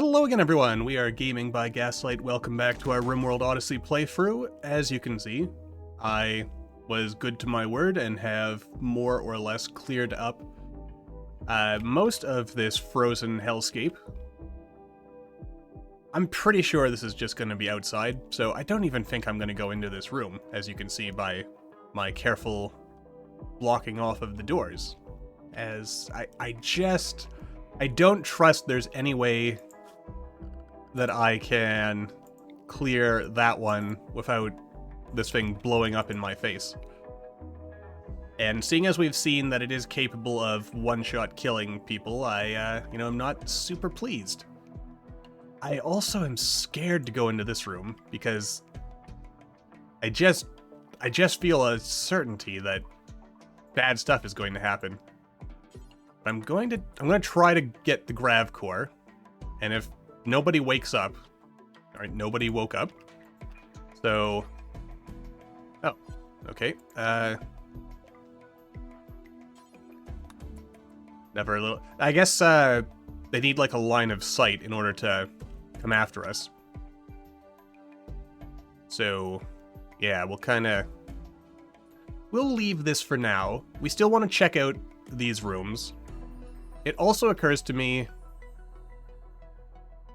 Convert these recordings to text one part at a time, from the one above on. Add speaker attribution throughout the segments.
Speaker 1: Hello again, everyone. We are Gaming by Gaslight. Welcome back to our RimWorld Odyssey playthrough. As you can see, I was good to my word and have more or less cleared up most of this frozen hellscape. I'm pretty sure this is just going to be outside, so I don't even think I'm going to go into this room, as you can see by my careful blocking off of the doors. As I don't trust there's any way that I can clear that one without this thing blowing up in my face. And seeing as we've seen that it is capable of one-shot killing people, I'm not super pleased. I also am scared to go into this room because I just feel a certainty that bad stuff is going to happen. But I'm going to try to get the grav core, and if nobody wakes up. Alright, nobody woke up. So... Oh, okay. Never a little... I guess, they need, like, a line of sight in order to come after us. So, yeah, we'll leave this for now. We still want to check out these rooms. It also occurs to me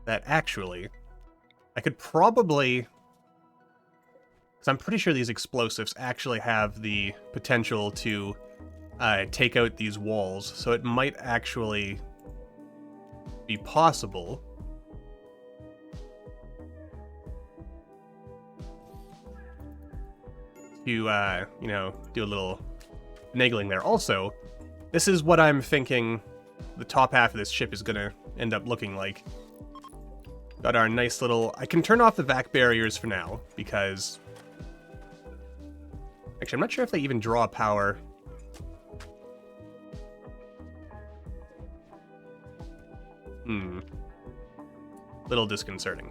Speaker 1: that actually, I could probably, because I'm pretty sure these explosives actually have the potential to take out these walls, so it might actually be possible to, do a little finagling there. Also, this is what I'm thinking the top half of this ship is going to end up looking like. Got our nice little... I can turn off the vac barriers for now, because... Actually, I'm not sure if they even draw power. Little disconcerting.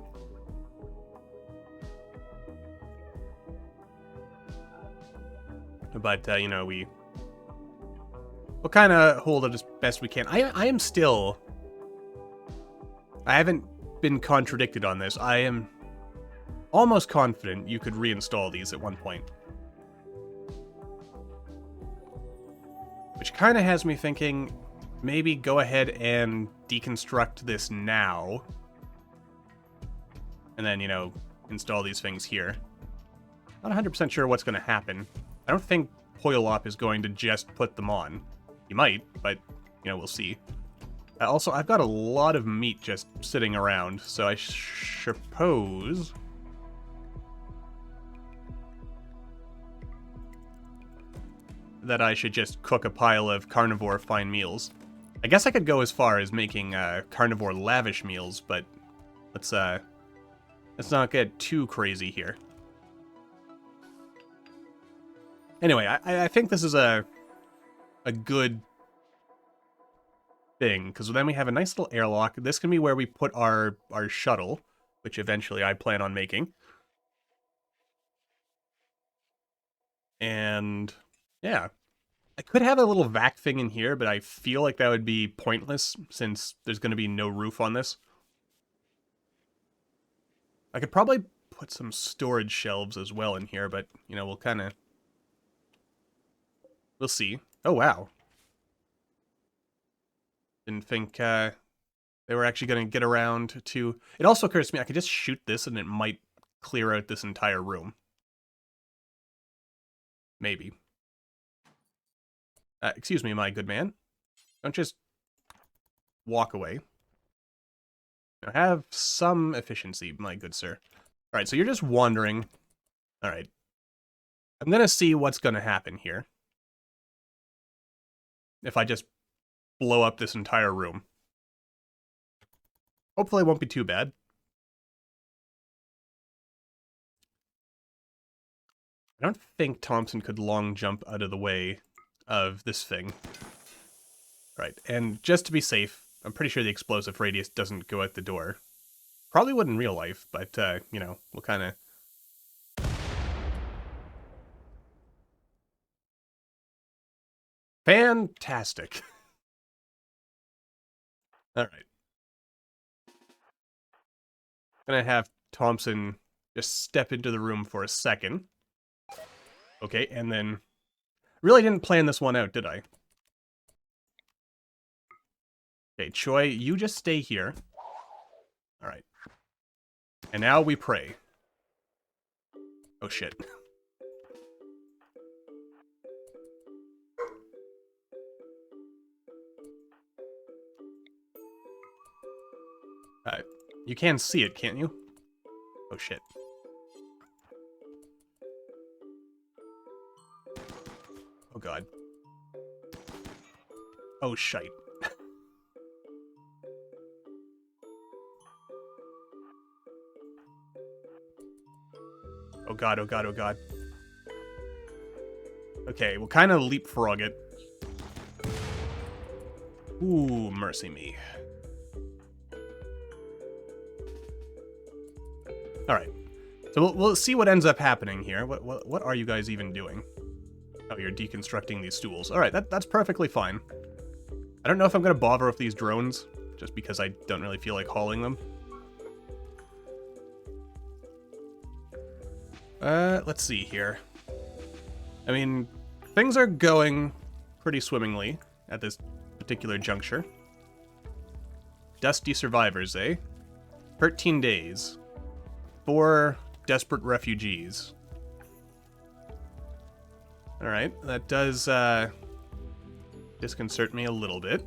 Speaker 1: But, we'll kind of hold it as best we can. I am still... I haven't been contradicted on this. I am almost confident you could reinstall these at one point. Which kind of has me thinking, maybe go ahead and deconstruct this now. And then, install these things here. Not 100% sure what's going to happen. I don't think Hoylop is going to just put them on. He might, but, we'll see. Also, I've got a lot of meat just sitting around, so I suppose... that I should just cook a pile of carnivore fine meals. I guess I could go as far as making carnivore lavish meals, but let's not get too crazy here. Anyway, I think this is a good thing, because then we have a nice little airlock. This can be where we put our shuttle, which eventually I plan on making. And yeah, I could have a little vac thing in here, but I feel like that would be pointless since there's going to be no roof on this. I could probably put some storage shelves as well in here, but we'll see. Oh wow. Didn't think they were actually going to get around to... It also occurs to me I could just shoot this and it might clear out this entire room. Maybe. Excuse me, my good man. Don't just walk away. Have some efficiency, my good sir. Alright, so you're just wandering. Alright. I'm going to see what's going to happen here. If I just blow up this entire room. Hopefully it won't be too bad. I don't think Thompson could long jump out of the way of this thing. Right, and just to be safe, I'm pretty sure the explosive radius doesn't go out the door. Probably would in real life, but, we'll kind of... Fantastic. Alright. Gonna have Thompson just step into the room for a second. Okay, and then... Really didn't plan this one out, did I? Okay, Choi, you just stay here. Alright. And now we pray. Oh shit. You can see it, can't you? Oh shit. Oh god. Oh shite. Oh god, oh god, oh god. Okay, we'll kind of leapfrog it. Ooh, mercy me. Alright. So we'll see what ends up happening here. What are you guys even doing? Oh, you're deconstructing these stools. Alright, that's perfectly fine. I don't know if I'm going to bother with these drones, just because I don't really feel like hauling them. Let's see here. I mean, things are going pretty swimmingly at this particular juncture. Dusty survivors, eh? 13 days. 4 desperate refugees. Alright, that does, disconcert me a little bit.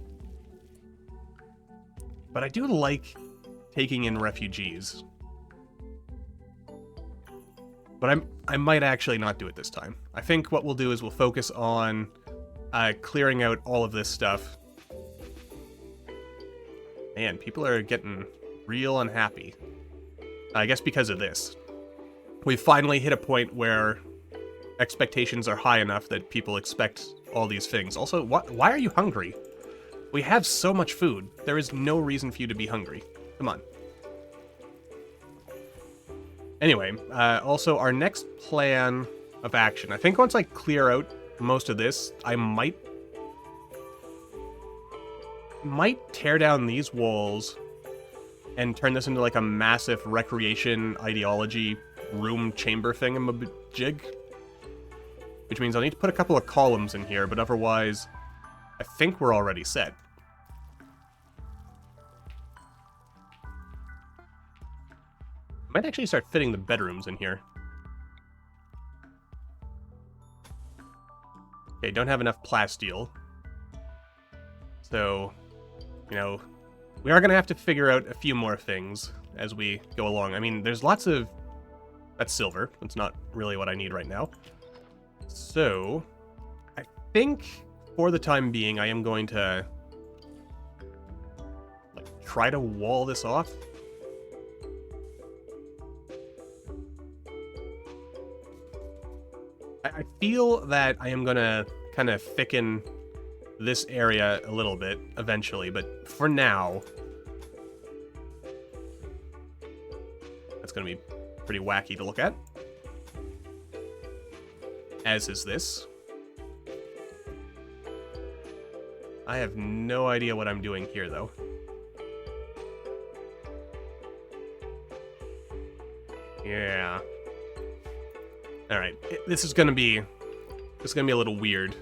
Speaker 1: But I do like taking in refugees. But I might actually not do it this time. I think what we'll do is we'll focus on clearing out all of this stuff. Man, people are getting real unhappy. I guess because of this. We've finally hit a point where expectations are high enough that people expect all these things. Also, why are you hungry? We have so much food. There is no reason for you to be hungry. Come on. Anyway, also our next plan of action. I think once I clear out most of this, I might tear down these walls and turn this into like a massive recreation ideology room chamber thingamajig. Which means I'll need to put a couple of columns in here, but otherwise, I think we're already set. I might actually start fitting the bedrooms in here. Okay, don't have enough plasteel. So, you know, we are going to have to figure out a few more things as we go along. I mean, there's lots of... That's silver. That's not really what I need right now. So, I think for the time being, I am going to like try to wall this off. I feel that I am gonna kind of thicken this area a little bit eventually, but for now, that's gonna be pretty wacky to look at. As is this. I have no idea what I'm doing here, though. Yeah. Alright, this is gonna be a little weird,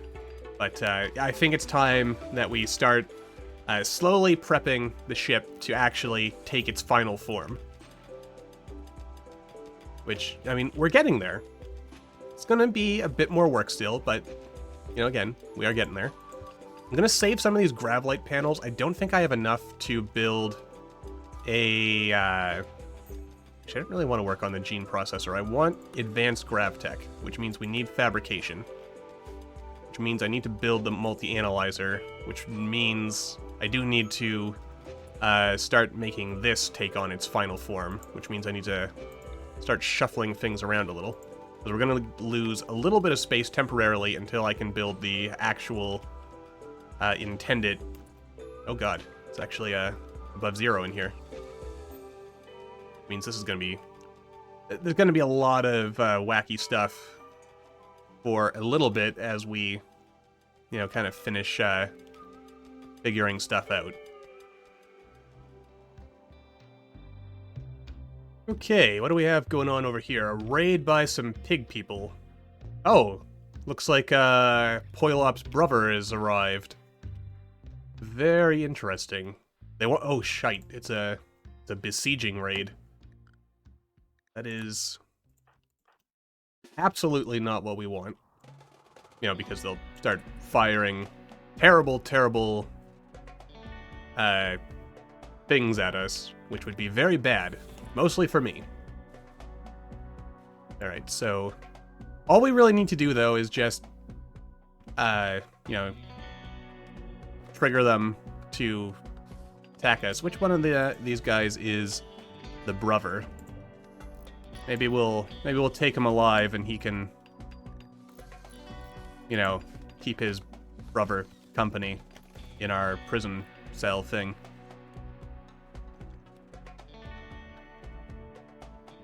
Speaker 1: but I think it's time that we start slowly prepping the ship to actually take its final form. Which, I mean, we're getting there. It's gonna be a bit more work still, but, you know, again, we are getting there. I'm gonna save some of these Gravlight panels. I don't think I have enough to build a, actually, I don't really want to work on the gene processor. I want advanced GravTech, which means we need fabrication. Which means I need to build the multi-analyzer, which means I do need to start making this take on its final form, which means I need to start shuffling things around a little. Because we're going to lose a little bit of space temporarily until I can build the actual intended... Oh god, it's actually above 0 in here. Means this is going to be... There's going to be a lot of wacky stuff for a little bit as we, you know, kind of finish figuring stuff out. Okay, what do we have going on over here? A raid by some pig people. Oh, looks like Poilop's brother has arrived. Very interesting. They want— oh shite, it's a besieging raid. That is absolutely not what we want. You know, because they'll start firing terrible, terrible things at us, which would be very bad. Mostly for me. Alright, so all we really need to do, though, is just, you know, trigger them to attack us. Which one of these guys is the brother? Maybe we'll take him alive and he can, you know, keep his brother company in our prison cell thing.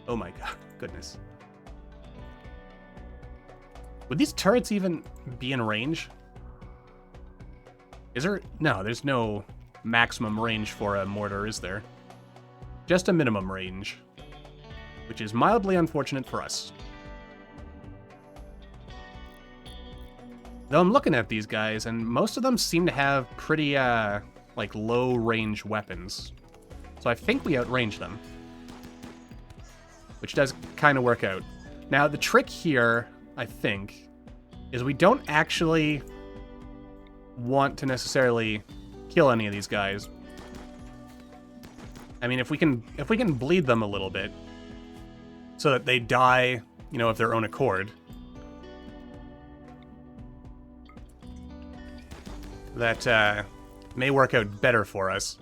Speaker 1: Oh my god, goodness. Would these turrets even be in range? Is there— no, there's no maximum range for a mortar, is there? Just a minimum range. Which is mildly unfortunate for us. Though I'm looking at these guys, and most of them seem to have pretty, like, low-range weapons. So I think we outrange them. Which does kind of work out. Now, the trick here, I think, is we don't actually want to necessarily kill any of these guys. I mean, if we can bleed them a little bit, so that they die, you know, of their own accord, that may work out better for us.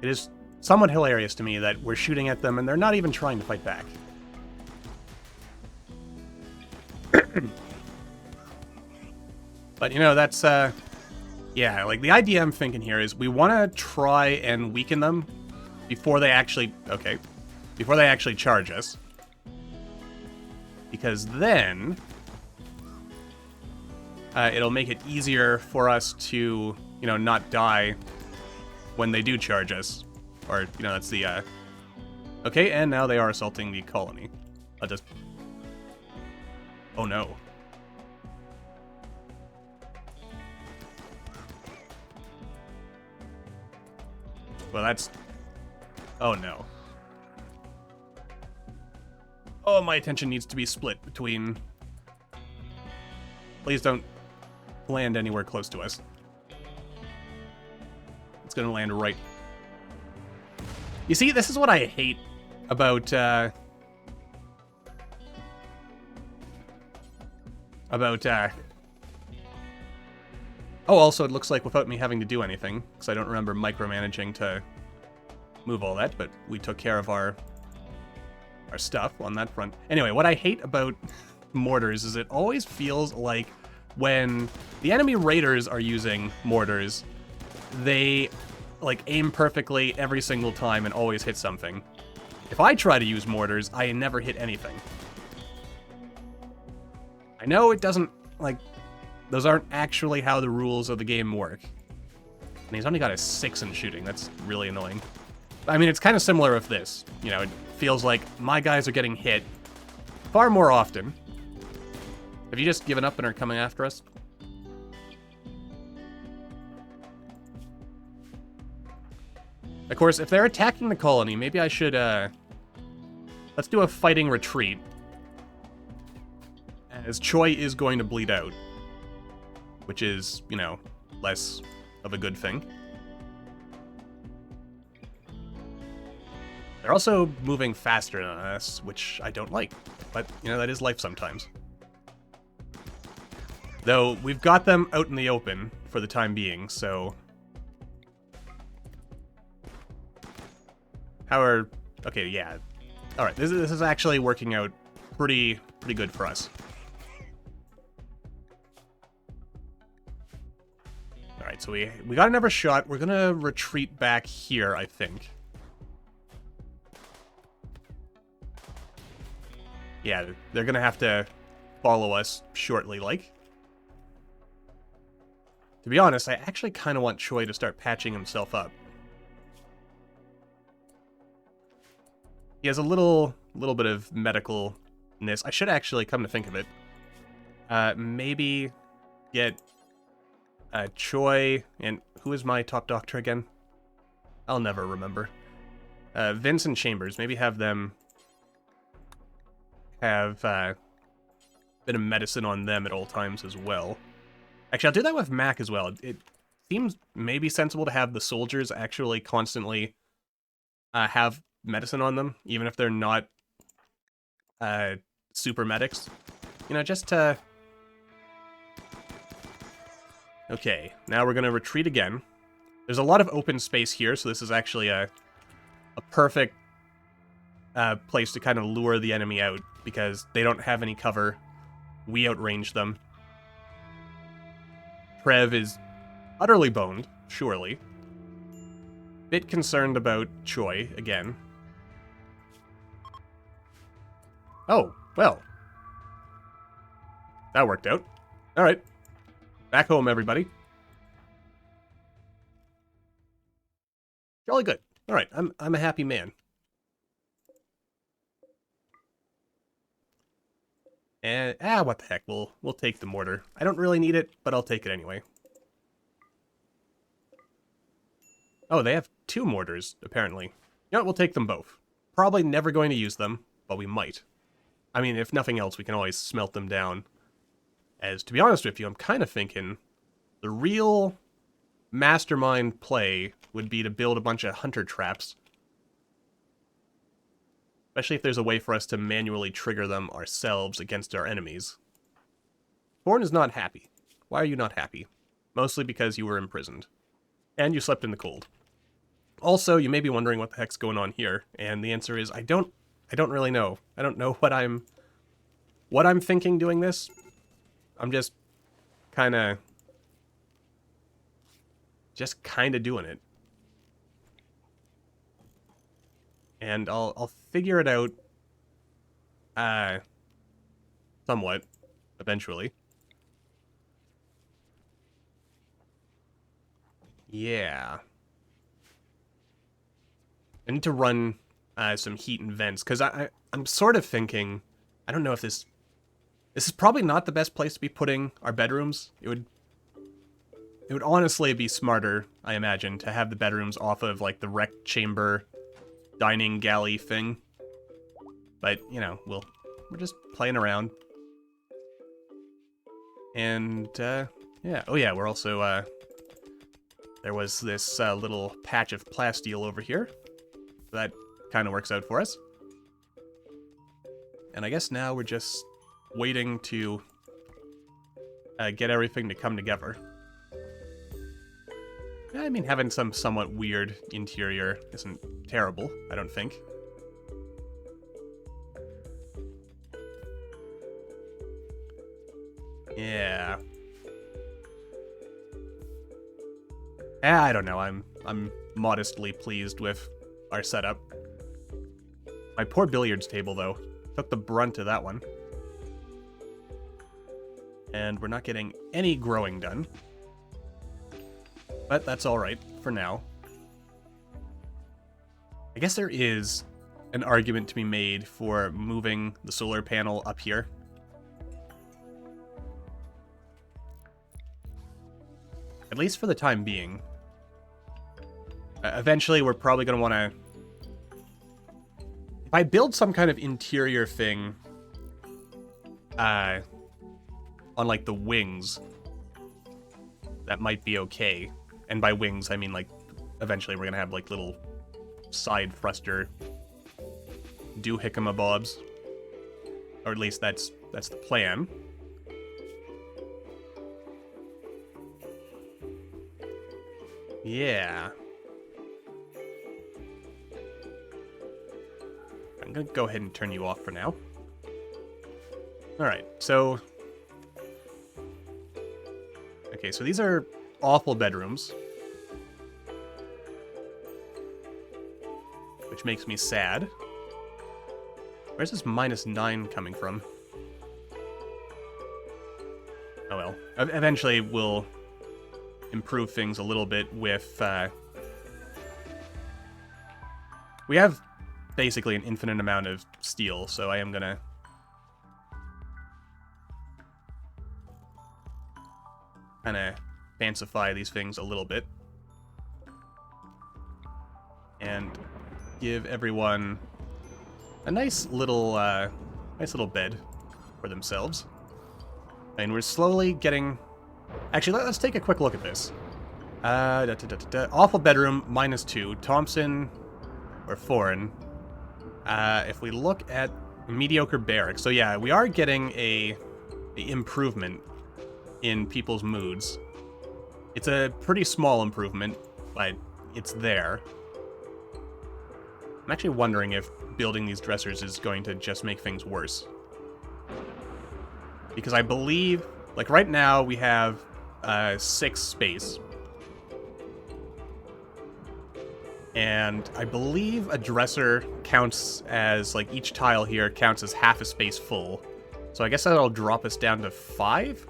Speaker 1: It is somewhat hilarious to me that we're shooting at them and they're not even trying to fight back. But, you know, that's, yeah, like, the idea I'm thinking here is we want to try and weaken them before they actually— okay, before they actually charge us. Because then it'll make it easier for us to, you know, not die when they do charge us. Or, you know, that's the, okay, and now they are assaulting the colony. I'll just— oh no. Well, that's— oh no. Oh, my attention needs to be split between— please don't land anywhere close to us. It's gonna land right— you see, this is what I hate about, oh, also, it looks like without me having to do anything, because I don't remember micromanaging to move all that, but we took care of our stuff on that front. Anyway, what I hate about mortars is it always feels like when the enemy raiders are using mortars, they, like, aim perfectly every single time and always hit something. If I try to use mortars, I never hit anything. I know it doesn't, like, those aren't actually how the rules of the game work. And he's only got a 6 in shooting. That's really annoying. I mean, it's kind of similar with this. You know, it feels like my guys are getting hit far more often. Have you just given up and are coming after us? Of course, if they're attacking the colony, maybe I should, let's do a fighting retreat. As Choi is going to bleed out. Which is, you know, less of a good thing. They're also moving faster than us, which I don't like. But, you know, that is life sometimes. Though, we've got them out in the open for the time being, so... how are... okay, yeah. Alright, this is actually working out pretty good for us. Alright, so we got another shot. We're gonna retreat back here, I think. Yeah, they're gonna have to follow us shortly, like. To be honest, I actually kind of want Choi to start patching himself up. He has a little bit of medicalness. I should actually, come to think of it, maybe get Choi, and who is my top doctor again? I'll never remember. Vincent Chambers, maybe have them have a bit of medicine on them at all times as well. Actually, I'll do that with Mac as well. It seems maybe sensible to have the soldiers actually constantly have medicine on them, even if they're not super medics. You know, just to... Okay, now we're going to retreat again. There's a lot of open space here, so this is actually a perfect place to kind of lure the enemy out, because they don't have any cover. We outrange them. Trev is utterly boned, surely. Bit concerned about Choi, again. Oh, well. That worked out. Alright. Back home, everybody. Jolly good. Alright, I'm a happy man. And, what the heck, we'll take the mortar. I don't really need it, but I'll take it anyway. Oh, they have 2 mortars, apparently. You know what, we'll take them both. Probably never going to use them, but we might. I mean, if nothing else, we can always smelt them down. As, to be honest with you, I'm kind of thinking the real mastermind play would be to build a bunch of hunter traps. Especially if there's a way for us to manually trigger them ourselves against our enemies. Thorn is not happy. Why are you not happy? Mostly because you were imprisoned. And you slept in the cold. Also, you may be wondering what the heck's going on here, and the answer is I don't really know. I don't know what I'm thinking doing this. I'm just kind of doing it. And I'll figure it out somewhat eventually. Yeah. I need to run some heat and vents, because I'm sort of thinking, I don't know if this is probably not the best place to be putting our bedrooms. It would honestly be smarter, I imagine, to have the bedrooms off of, like, the rec chamber dining galley thing. But, you know, we're just playing around. And, yeah. Oh, yeah, we're also, there was this little patch of plasteel over here. That kind of works out for us. And I guess now we're just waiting to get everything to come together. I mean, having some somewhat weird interior isn't terrible, I don't think. Yeah. I don't know, I'm modestly pleased with our setup. My poor billiards table, though, took the brunt of that one. And we're not getting any growing done. But that's alright for now. I guess there is an argument to be made for moving the solar panel up here. At least for the time being. Eventually, we're probably going to want to... If I build some kind of interior thing on, like, the wings, that might be okay. And by wings, I mean, like, eventually we're going to have, like, little side thruster doohickamabobs. Or at least that's the plan. Yeah. I'm gonna go ahead and turn you off for now. Alright, so... Okay, so these are awful bedrooms. Which makes me sad. Where's this -9 coming from? Oh well. Eventually we'll improve things a little bit with... We have basically an infinite amount of steel, so I am gonna kind of fancify these things a little bit. And give everyone a nice little bed for themselves. And we're slowly getting... Actually, let's take a quick look at this. Awful bedroom, -2. Thompson, or foreign. If we look at mediocre barracks. So yeah, we are getting a improvement in people's moods. It's a pretty small improvement, but it's there. I'm actually wondering if building these dressers is going to just make things worse. Because I believe, like right now, we have 6 space. And I believe a dresser counts as, like, each tile here counts as half a space full. So I guess that'll drop us down to 5?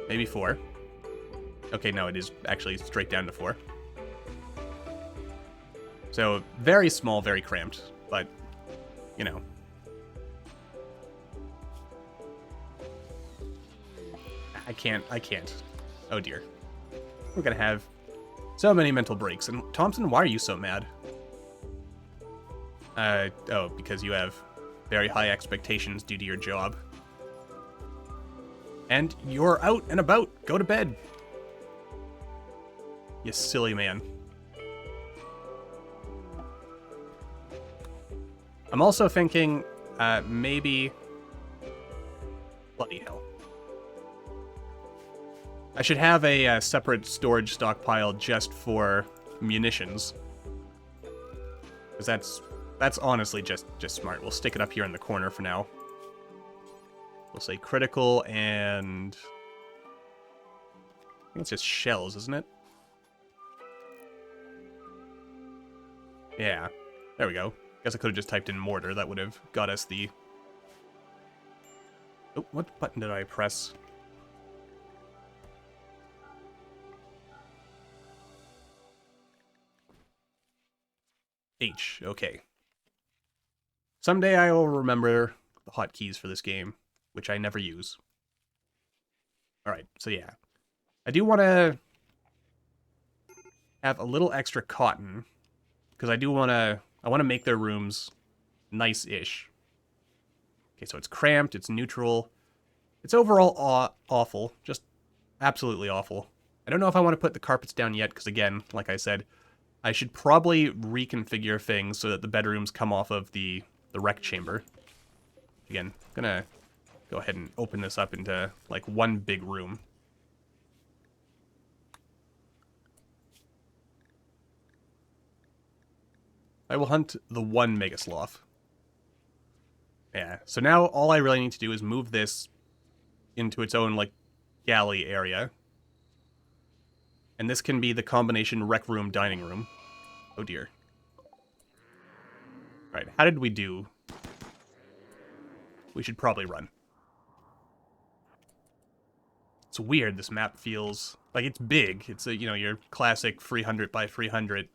Speaker 1: Maybe 4. Okay, no, it is actually straight down to 4. So, very small, very cramped, but, you know. I can't. Oh dear. We're gonna have so many mental breaks. And Thompson, why are you so mad? Oh, because you have very high expectations due to your job. And you're out and about. Go to bed. You silly man. I'm also thinking, maybe... Bloody hell. I should have a separate storage stockpile just for munitions. Because that's honestly just smart. We'll stick it up here in the corner for now. We'll say critical and... I think it's just shells, isn't it? Yeah. There we go. Guess I could have just typed in mortar. That would have got us the... Oh, what button did I press? H. Okay. Someday I will remember the hotkeys for this game, which I never use. Alright, so yeah. I do want to have a little extra cotton, because I want to make their rooms nice-ish. Okay, so it's cramped, it's neutral. It's overall awful, just absolutely awful. I don't know if I want to put the carpets down yet, because again, like I said, I should probably reconfigure things so that the bedrooms come off of the rec chamber. Again, I'm gonna go ahead and open this up into, like, one big room. I will hunt the one Megasloth. Yeah, so now all I really need to do is move this into its own, like, galley area. And this can be the combination rec room, dining room. Oh dear. Alright, how did we do? We should probably run. It's weird, this map feels... like, it's big. It's, a, you know, your classic 300 by 300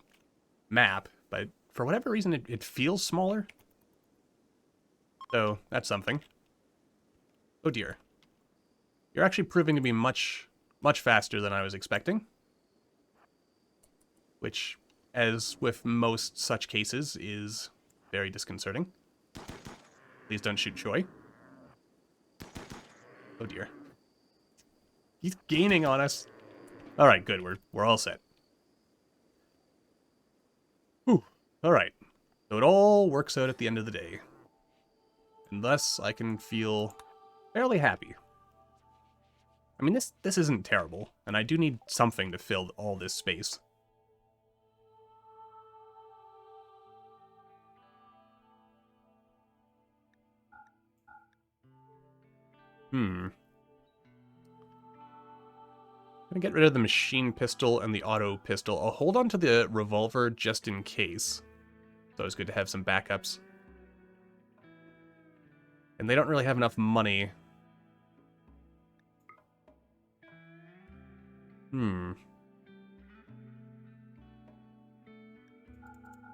Speaker 1: map. But for whatever reason, it feels smaller. So, that's something. Oh dear. You're actually proving to be much faster than I was expecting. Which, as with most such cases, is very disconcerting. Please don't shoot Choi. Oh dear. He's gaining on us. Alright, good. We're all set. Whew. Alright. So it all works out at the end of the day. And thus, I can feel fairly happy. I mean, this isn't terrible, and I do need something to fill all this space. I'm gonna get rid of the machine pistol and the auto pistol. I'll hold on to the revolver just in case. It's always good to have some backups. And they don't really have enough money.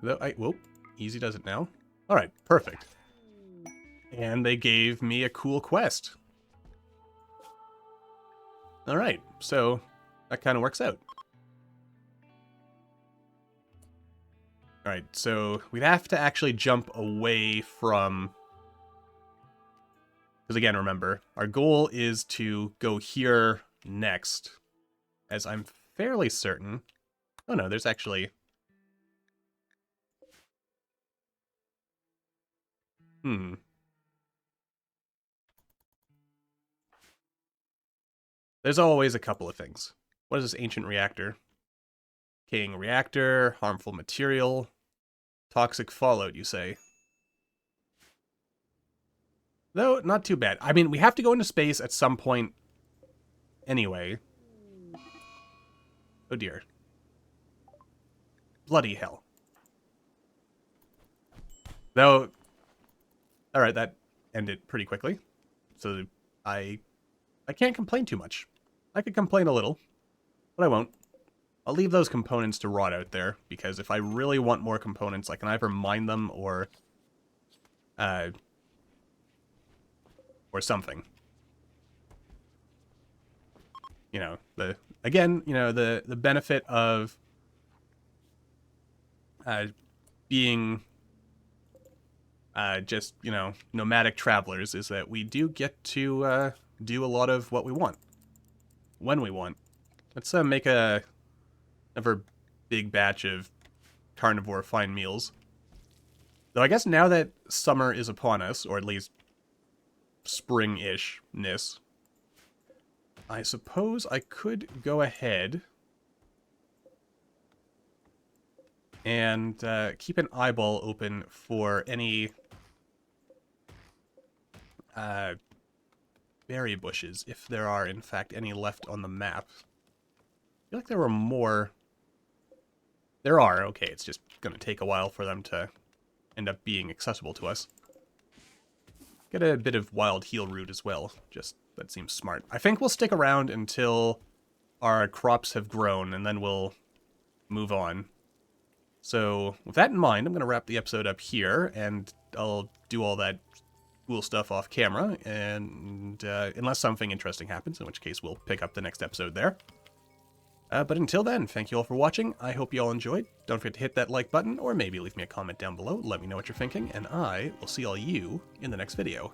Speaker 1: Though whoop, easy does it now. Alright, perfect. And they gave me a cool quest. Alright, so that kind of works out. Alright, so we'd have to actually jump away from... Because again, remember, our goal is to go here next, as I'm fairly certain... Oh no, there's actually... There's always a couple of things. What is this ancient reactor? Decaying reactor, harmful material, toxic fallout, you say? Though, not too bad. I mean, we have to go into space at some point anyway. Oh dear. Bloody hell. Though, alright, that ended pretty quickly. So, I can't complain too much. I could complain a little, but I won't. I'll leave those components to rot out there, because if I really want more components, I can either mine them or something. You know, the benefit of being just, nomadic travelers is that we do get to do a lot of what we want. When we want. Let's make another big batch of carnivore fine meals. Though I guess now that summer is upon us, or at least spring-ish-ness, I suppose I could go ahead and keep an eyeball open for any berry bushes, if there are, in fact, any left on the map. I feel like there were more. There are, okay, it's just going to take a while for them to end up being accessible to us. Get a bit of wild heal root as well, just, that seems smart. I think we'll stick around until our crops have grown, and then we'll move on. So, with that in mind, I'm going to wrap the episode up here, and I'll do all that cool stuff off camera, and unless something interesting happens, in which case we'll pick up the next episode there. But until then, thank you all for watching. I hope you all enjoyed. Don't forget to hit that like button, or maybe leave me a comment down below. Let me know what you're thinking, and I will see all you in the next video.